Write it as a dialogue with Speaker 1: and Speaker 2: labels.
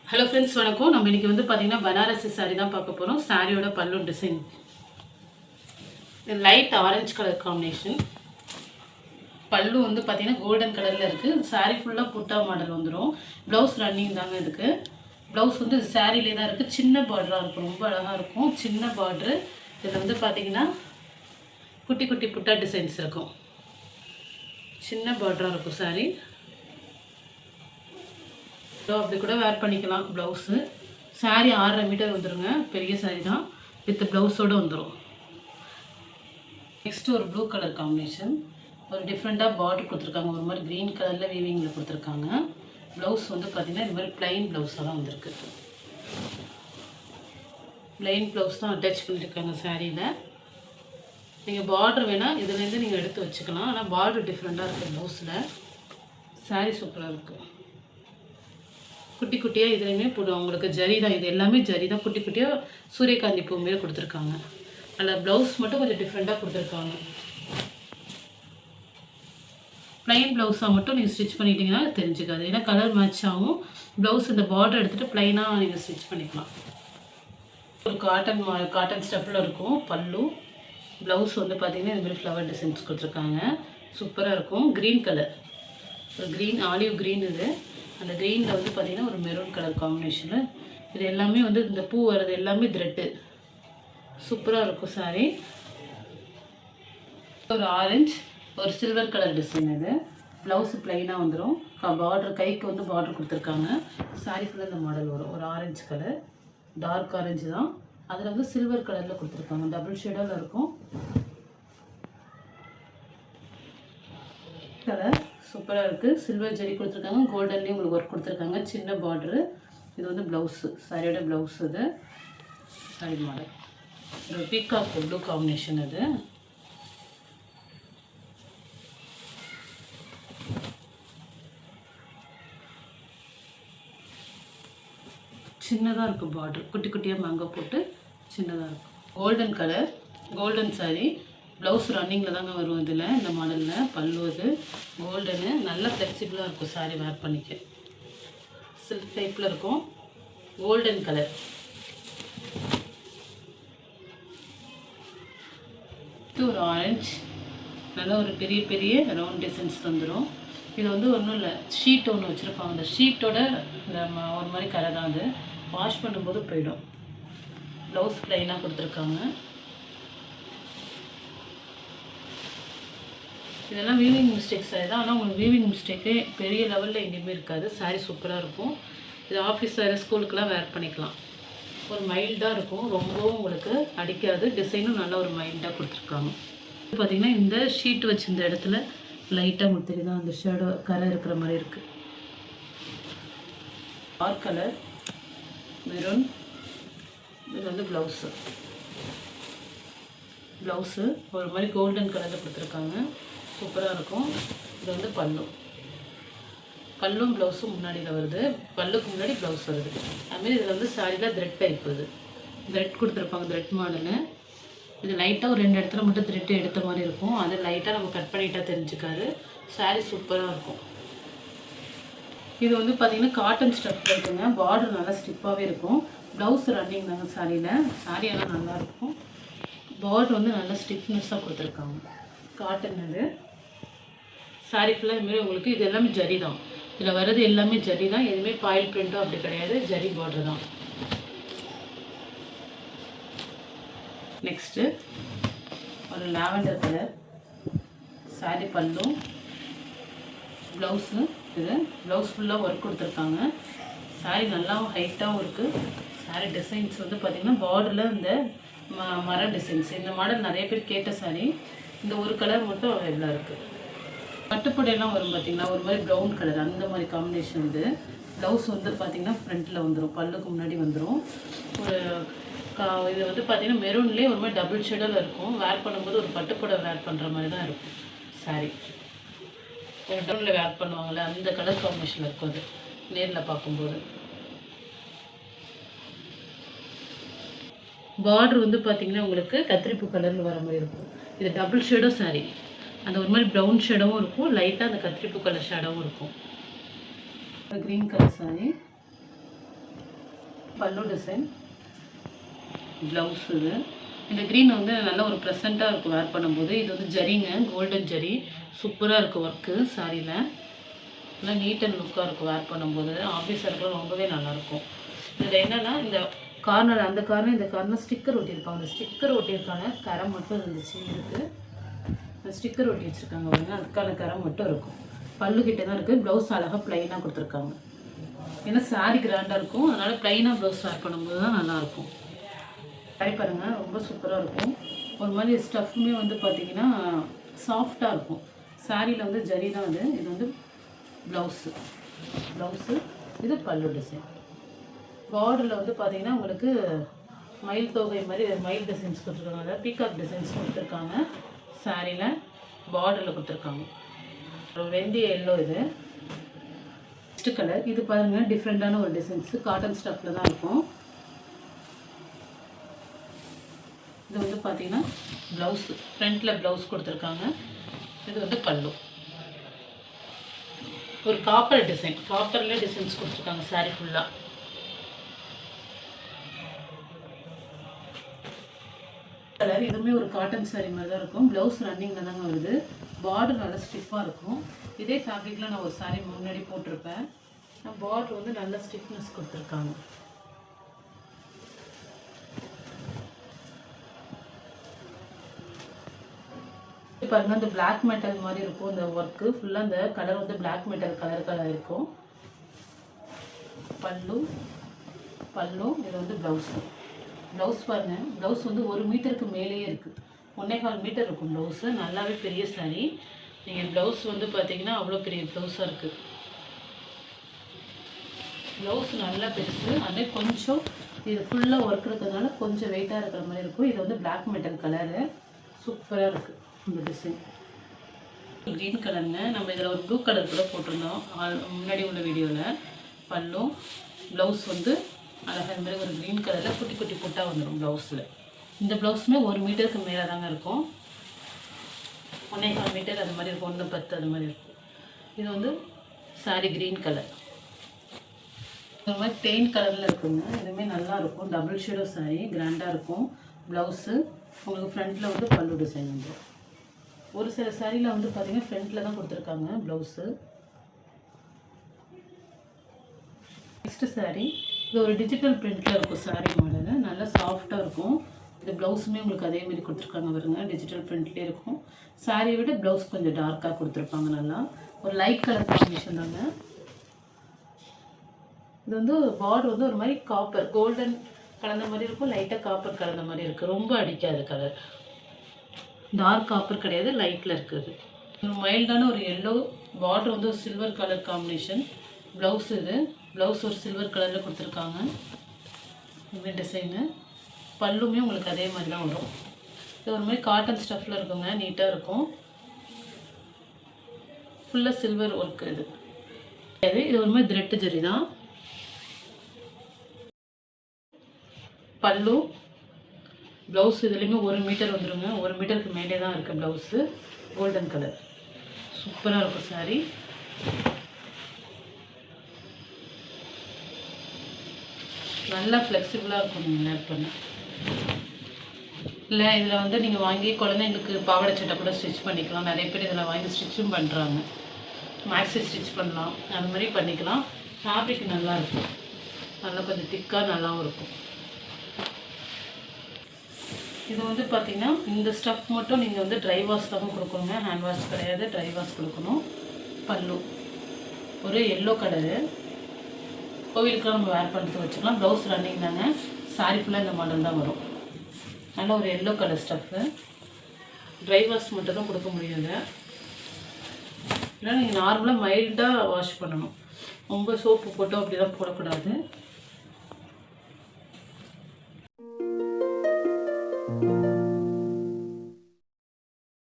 Speaker 1: Hello friends, வணக்கம். நம்ம இன்றைக்கி வந்து பார்த்திங்கன்னா பனாரசி சாரீ தான் பார்க்க போகிறோம். சாரியோட பல்லு design light orange colour combination. பல்லு வந்து பார்த்திங்கன்னா கோல்டன் கலரில் இருக்குது. சாரீ ஃபுல்லாக புட்டா மாடல் வந்துடும். ப்ளவுஸ் ரன்னிங் தாங்க இதுக்கு. ப்ளவுஸ் வந்து சாரிலே தான் இருக்குது. சின்ன பார்டராக இருக்கும், ரொம்ப அழகாக இருக்கும். சின்ன பார்ட்ரு. இதில் வந்து பார்த்திங்கன்னா குட்டி குட்டி புட்டா டிசைன்ஸ் இருக்கும். சின்ன பார்டராக இருக்கும் சாரீ. அப்படி கூட வேர் பண்ணிக்கலாம். ப்ளவுஸு சாரீ 6.5 மீட்டர் வந்துடுங்க. பெரிய சாரீ தான், வித் ப்ளவுஸோடு வந்துடும். நெக்ஸ்ட்டு ஒரு ப்ளூ கலர் காம்பினேஷன். ஒரு டிஃப்ரெண்ட்டாக பார்டர் கொடுத்துருக்காங்க. ஒரு மாதிரி க்ரீன் கலரில் வீவிங்கில் கொடுத்துருக்காங்க. ப்ளவுஸ் வந்து பார்த்திங்கன்னா இது மாதிரி ப்ளைன் ப்ளவுஸாக தான் வந்திருக்கு. ப்ளைன் ப்ளவுஸ் தான் அட்டாச் பண்ணியிருக்காங்க சாரியில். நீங்கள் பார்டர் வேணால் இதுலேருந்து நீங்கள் எடுத்து வச்சுக்கலாம். ஆனால் பார்டர் டிஃப்ரெண்ட்டாக இருக்குது ப்ளவுஸில். சாரீ சூப்பராக இருக்குது. குட்டி குட்டியாக இதுலேயுமே போடுவோம். உங்களுக்கு ஜரி தான், இது எல்லாமே ஜரி தான். குட்டி குட்டியாக சூரியகாந்தி பூ மாரி கொடுத்துருக்காங்க. அதில் ப்ளவுஸ் மட்டும் கொஞ்சம் டிஃப்ரெண்ட்டாக கொடுத்துருக்காங்க. ப்ளைன் ப்ளவுஸாக மட்டும் நீங்கள் ஸ்டிச் பண்ணிட்டீங்கன்னா தெரிஞ்சுக்காது. ஏன்னா கலர் மேட்ச் ஆகும். ப்ளவுஸ் இந்த பார்டர் எடுத்துகிட்டு ப்ளைனாக நீங்கள் ஸ்டிச் பண்ணிக்கலாம். ஒரு காட்டன் ஸ்டஃப்பில் இருக்கும் பல்லு. ப்ளவுஸ் வந்து பார்த்திங்கன்னா இதுமாதிரி ஃப்ளவர் டிசைன்ஸ் கொடுத்துருக்காங்க. சூப்பராக இருக்கும். க்ரீன் கலர், ஒரு க்ரீன் ஆலிவ் க்ரீன். இது அந்த க்ரீனில் வந்து பார்த்திங்கன்னா ஒரு மெரூன் கலர் காம்பினேஷனு. இது எல்லாமே வந்து இந்த பூ வர்றது எல்லாமே த்ரெட்டு. சூப்பராக இருக்கும் சாரீ. ஒரு ஆரஞ்சு, ஒரு சில்வர் கலர் டிசைன். இது ப்ளவுஸு ப்ளைனாக வந்துடும். பார்டர் கைக்கு வந்து பார்டர் கொடுத்துருக்காங்க. சாரீ ஃபுல்லாக இந்த மாடல் வரும். ஒரு ஆரஞ்சு கலர், டார்க் ஆரஞ்சு தான். அதில் வந்து சில்வர் கலரில் கொடுத்துருக்காங்க. டபுள் ஷேடாக இருக்கும் கலர். சூப்பராக இருக்குது. சில்வர் ஜெரி கொடுத்துருக்காங்க. கோல்டன்லேயும் உங்களுக்கு ஒர்க் கொடுத்துருக்காங்க. சின்ன பார்டரு. இது வந்து ப்ளவுஸு, சாரியோட ப்ளவுஸ். இது சாரி மாடல். ஒரு பீகாக் ப்ளூ காம்பினேஷன். இது சின்னதாக இருக்குது பார்டர். குட்டி குட்டியாக மேங்கோ போட்டு சின்னதாக இருக்கும். Golden colour, golden sari. Blouse ரன்னிங்கில் தாங்க வரும் இதில், இந்த மாடலில். பல்லு இது கோல்டனு. நல்லா ஃப்ளெக்சிபிளாக இருக்கும் சாரீ வேர் பண்ணிக்க. சில்க் டைப்பில் இருக்கும். Golden colour. இது ஒரு ஆரஞ்சு. நல்லா ஒரு பெரிய பெரிய ரவுண்ட் டிசைன்ஸ் வந்துடும். இது வந்து ஒன்றும் இல்லை, ஷீட் ஒன்று வச்சுருப்பாங்க. அந்த ஷீட்டோட இந்த ஒரு மாதிரி கலர் தான். அது வாஷ் பண்ணும்போது போயிடும். ப்ளவுஸ் ப்ளைனாக கொடுத்துருக்காங்க. இதெல்லாம் வீவிங் மிஸ்டேக்ஸ் ஆகிடும். ஆனால் உங்களுக்கு வீவிங் மிஸ்டேக்கு பெரிய லெவலில் எங்கேயுமே இருக்காது. சாரீ சூப்பராக இருக்கும். இது ஆஃபீஸ் வேறு, ஸ்கூலுக்கெலாம் வேர் பண்ணிக்கலாம். ஒரு மைல்டாக இருக்கும், ரொம்பவும் உங்களுக்கு அடிக்காது. டிசைனும் நல்லா ஒரு மைல்டாக கொடுத்துருக்காங்க. பார்த்திங்கன்னா இந்த ஷீட் வச்சு இந்த இடத்துல லைட்டாக முத்திரி தான் அந்த ஷேடோ கரை இருக்கிற மாதிரி இருக்குது. Dark colour maroon. இது வந்து ப்ளவுஸு. ப்ளவுஸு ஒரு மாதிரி கோல்டன் கலரில் கொடுத்துருக்காங்க. சூப்பராக இருக்கும். இது வந்து பல்லு. பல்லும் ப்ளவுஸும் முன்னாடியில் வருது. பல்லுக்கு முன்னாடி ப்ளவுஸ் வருது. அதுமாரி இதில் வந்து சாரியில் த்ரெட் டைப். இது த்ரெட் கொடுத்துருப்பாங்க, த்ரெட் மாடலு. இது லைட்டாக ஒரு 2 இடத்துல மட்டும் த்ரெட்டு எடுத்த மாதிரி இருக்கும். அது லைட்டாக நம்ம கட் பண்ணிட்டா தெரிஞ்சுக்காது. சாரீ சூப்பராக இருக்கும். இது வந்து பார்த்திங்கன்னா காட்டன் ஸ்டஃப் இருக்குங்க. பார்டர் நல்லா ஸ்டிப்பாகவே இருக்கும். ப்ளவுஸ் ரன்னிங் தாங்க சாரியில். சாரீ எல்லாம் நல்லாயிருக்கும். பார்டர் வந்து நல்லா ஸ்டிஃப்னஸ்ஸாக கொடுத்துருக்காங்க. காட்டன். இது சாரீ ஃபுல்லாக இதுமாரி உங்களுக்கு இது எல்லாமே ஜரி தான். இதில் வர்றது எல்லாமே ஜரி தான். எதுவுமே பாயில் பிரிண்ட்டும் அப்படி கிடையாது. ஜரி பார்டர் தான். நெக்ஸ்ட்டு ஒரு லாவெண்டர் கலர் சாரீ. பல்லும் ப்ளவுஸு. இது ப்ளவுஸ் ஃபுல்லாக ஒர்க் கொடுத்துருக்காங்க. சாரீ நல்லாவும் ஹைட்டாகவும் இருக்குது. சாரீ டிசைன்ஸ் வந்து பார்த்திங்கன்னா பார்டரில் இந்த மர டிசைன்ஸ். இந்த மாடல் நிறைய பேர் கேட்ட சாரீ. இந்த ஒரு கலர் மட்டும் அவைலபிளாக இருக்குது. பட்டுப்புடையெல்லாம் வரும் பார்த்திங்கன்னா, ஒரு மாதிரி ப்ரௌன் கலர், அந்த மாதிரி காம்பினேஷன். இது ப்ளவுஸ் வந்து பார்த்திங்கன்னா ஃப்ரண்ட்டில் வந்துடும், பல்லுக்கு முன்னாடி வந்துடும். ஒரு இது வந்து பார்த்திங்கன்னா மெரூன்லேயே ஒரு மாதிரி டபுள் ஷேடில் இருக்கும். வேர் பண்ணும்போது ஒரு பட்டுப்புடவை வேர் பண்ணுற மாதிரி தான் இருக்கும் சாரீ. ஒரு டவுனில் வேர் பண்ணுவாங்கள்ல, அந்த கலர் காம்பினேஷனில் இருக்கும் அது நேரில் பார்க்கும்போது. பார்டர் வந்து பார்த்திங்கன்னா உங்களுக்கு கத்திரிப்பூ கலரில் வர மாதிரி இருக்கும். இது டபுள் ஷேடும் சாரீ. அந்த ஒரு மாதிரி ப்ரௌன் ஷேடவும் இருக்கும், லைட்டாக அந்த கத்திரிப்பூ கலர் ஷேடவும் இருக்கும். Green colour sari. பல்லு டிசைன், ப்ளவுஸ் இது. இந்த க்ரீன் வந்து நல்ல ஒரு ப்ரெசண்ட்டாக இருக்கும் வேர் பண்ணும்போது. இது வந்து ஜரிங்க, கோல்டன் ஜரி. சூப்பராக இருக்குது ஒர்க்கு சாரியில். நல்லா நீட் அண்ட் லுக்காக இருக்கும் வேர் பண்ணும்போது. ஆஃபீஸ் ஒர்க்கில் ரொம்பவே நல்லாயிருக்கும். இதில் என்னென்னா இந்த கார்னர், அந்த கார்னர் இந்த கார்னர் ஸ்டிக்கர் ஒட்டியிருப்பாங்க. அந்த ஸ்டிக்கர் ஒட்டியிருக்கான கரை மட்டும் இருந்துச்சு இருக்குது. அந்த ஸ்டிக்கர் ஒட்டி வச்சுருக்காங்க பாருங்க, அதுக்கான கரை மட்டும் இருக்கும். பல்லுக்கிட்ட தான் இருக்குது. ப்ளவுஸ் அழகாக ப்ளைனாக கொடுத்துருக்காங்க. ஏன்னா சாரி கிராண்டாக இருக்கும், அதனால் ப்ளைனாக ப்ளவுஸ் வேர் பண்ணும்போது தான் நல்லாயிருக்கும். ட்ரை பாருங்கள், ரொம்ப சூப்பராக இருக்கும். ஒரு மாதிரி ஸ்டஃப்புமே வந்து பார்த்திங்கன்னா சாஃப்டாக இருக்கும். சாரியில் வந்து ஜரி தான் அது. இது வந்து ப்ளவுஸு, இது பல்லு டிசைன். பார்டரில் வந்து பார்த்திங்கன்னா உங்களுக்கு மயில் தொகை மாதிரி மயில் டிசைன்ஸ் கொடுத்துருக்காங்க, அதாவது பீகாக் டிசைன்ஸ் கொடுத்துருக்காங்க. சாரியில் பார்டரில் கொடுத்துருக்காங்க. வெந்தய எல்லோ இது நெக்ஸ்ட் கலர். இது பாருங்கள் டிஃப்ரெண்ட்டான ஒரு டிசைன்ஸு, காட்டன் ஸ்டஃப்பில் தான் இருக்கும். இது வந்து பார்த்தீங்கன்னா ப்ளவுஸு, ஃப்ரண்ட்டில் ப்ளவுஸ் கொடுத்துருக்காங்க. இது வந்து பல்லு. ஒரு காப்பர் டிசைன், காப்பரில் டிசைன்ஸ் கொடுத்துருக்காங்க சாரி ஃபுல்லாக. கலர் இதுவுமே ஒரு காட்டன் சாரி மாதிரி தான் இருக்கும். ப்ளவுஸ் ரன்னிங்கில் தாங்க வருது. பார்டர் நல்லா ஸ்டிஃபாக இருக்கும். இதே ஃபேப்ரிக்கில் நான் ஒரு சாரி முன்னாடி போட்டிருப்பேன். பார்டர் வந்து நல்ல ஸ்டிஃப்னஸ் கொடுத்துருக்காங்க. பாருங்கள், இந்த பிளாக் மெட்டல் மாதிரி இருக்கும் இந்த ஒர்க்கு ஃபுல்லாக. இந்த கலர் வந்து பிளாக் மெட்டல் கலர் இருக்கும். பல்லு இது வந்து ப்ளவுஸ் பாருங்கள். ப்ளவுஸ் வந்து 1 மீட்டருக்கு மேலேயே இருக்குது. 1.25 மீட்டர் இருக்கும் ப்ளவுஸு. நல்லாவே பெரிய சாரி. நீங்கள் ப்ளவுஸ் வந்து பார்த்தீங்கன்னா அவ்வளோ பெரிய ப்ளவுஸாக இருக்குது. ப்ளவுஸ் நல்லா பெருசு. அதே கொஞ்சம் இது ஃபுல்லாக ஒர்க் இருக்கிறதுனால கொஞ்சம் வெயிட்டாக இருக்கிற மாதிரி இருக்கும். இது வந்து பிளாக் மெட்டல் கலரு. சூப்பராக இருக்குது இந்த டிசைன். க்ரீன் கலருங்க. நம்ம இதில் ஒரு ப்ளூ கலர் கூட போட்டிருந்தோம் முன்னாடி உள்ள வீடியோவில். பல்லும் ப்ளவுஸ் வந்து அழகாக மாதிரி ஒரு க்ரீன் கலரில் குட்டி குட்டி புட்டாக வந்துடும் ப்ளவுஸில். இந்த ப்ளவுஸுமே 1 மீட்டருக்கு மேலே தாங்க இருக்கும். 1.25 மீட்டர் அது மாதிரி இருக்கும், 1.10 அது மாதிரி இருக்கும். இது வந்து சாரி க்ரீன் கலர். இந்த மாதிரி பெயிண்ட் கலரில் இருக்குங்க. இதுவுமே நல்லாயிருக்கும். டபுள் ஷேடோ சாரி, கிராண்டாக இருக்கும். ப்ளவுஸு உங்களுக்கு ஃப்ரண்ட்டில் வந்து பல்லு டிசைன் வந்துடும். ஒரு சில சாரியில் வந்து பார்த்திங்கன்னா ஃப்ரண்ட்டில் தான் கொடுத்துருக்காங்க ப்ளவுஸு. நெக்ஸ்ட்டு சாரி, இது ஒரு டிஜிட்டல் பிரிண்டில் இருக்கும் சாரி மாடலு. நல்லா சாஃப்டாக இருக்கும். இந்த ப்ளவுஸுமே உங்களுக்கு அதேமாரி கொடுத்துருக்காங்க பாருங்க, டிஜிட்டல் பிரிண்ட்லேயே இருக்கும். சாரியை விட ப்ளவுஸ் கொஞ்சம் டார்க்காக கொடுத்துருப்பாங்க. நல்லா ஒரு லைட் கலர் காம்பினேஷன் தாங்க. இது வந்து பார்டர் வந்து ஒரு மாதிரி காப்பர் கோல்டன் கலந்த மாதிரி இருக்கும், லைட்டாக காப்பர் கலந்த மாதிரி இருக்குது. ரொம்ப அடிக்காது கலர், டார்க் காப்பர் கிடையாது, லைட்டில் இருக்குது. ஒரு மைல்டான ஒரு எல்லோ, பார்டர் வந்து ஒரு சில்வர் கலர் காம்பினேஷன். ப்ளவுஸ் இது ப்ளவுஸ் ஒரு சில்வர் கலரில் கொடுத்துருக்காங்க. இதுமாதிரி டிசைனு. பல்லுமே உங்களுக்கு அதே மாதிரி தான் வரும். இது ஒரு மாதிரி காட்டன் ஸ்டஃப்பில் இருக்குங்க, நீட்டாக இருக்கும். ஃபுல்லாக சில்வர் ஒர்க்கு இது. இது ஒரு மாதிரி த்ரெட்டு ஜரி தான். பல்லு ப்ளவுஸ் இதுலேயுமே 1 மீட்டர் வந்துடுங்க. 1 மீட்டருக்கு மேலே தான் இருக்குது ப்ளவுஸு. கோல்டன் கலர் சூப்பராக இருக்கும் சாரி. நல்லா ஃப்ளெக்சிபிளாக இருக்கும் நீங்கள் வேர் பண்ண. இல்லை இதில் வந்து நீங்கள் வாங்கி குழந்தைங்களுக்கு பாவாடை சட்டை கூட ஸ்டிச் பண்ணிக்கலாம். நிறைய பேர் இதில் வாங்கி ஸ்டிச்சும் பண்ணுறாங்க. மேக்ஸி ஸ்டிச் பண்ணலாம், அது மாதிரி பண்ணிக்கலாம். ஃபேப்ரிக் நல்லாயிருக்கும், நல்லா கொஞ்சம் திக்காக நல்லாவும் இருக்கும். இது வந்து பார்த்திங்கன்னா இந்த ஸ்டஃப் மட்டும் நீங்கள் வந்து ட்ரை வாஷ் தான் கொடுக்கணுங்க, ஹேண்ட் வாஷ் கிடையாது, ட்ரை வாஷ் கொடுக்கணும். பல்லு ஒரு எல்லோ கலரு, கோவிலுக்குலாம் நம்ம வேர் பண்ணிட்டு வச்சுக்கலாம். ப்ளவுஸ் ரன்னிங் தாங்க. சாரி ஃபுல்லாக இந்த மாடல் தான் வரும். நல்ல ஒரு yellow colour stuff. Dry wash மட்டும் தான் கொடுக்க முடியுங்க. இல்லை நீங்கள் நார்மலாக மைல்டாக வாஷ் பண்ணணும், ரொம்ப சோப்பு போட்டோம் அப்படிலாம் போடக்கூடாது.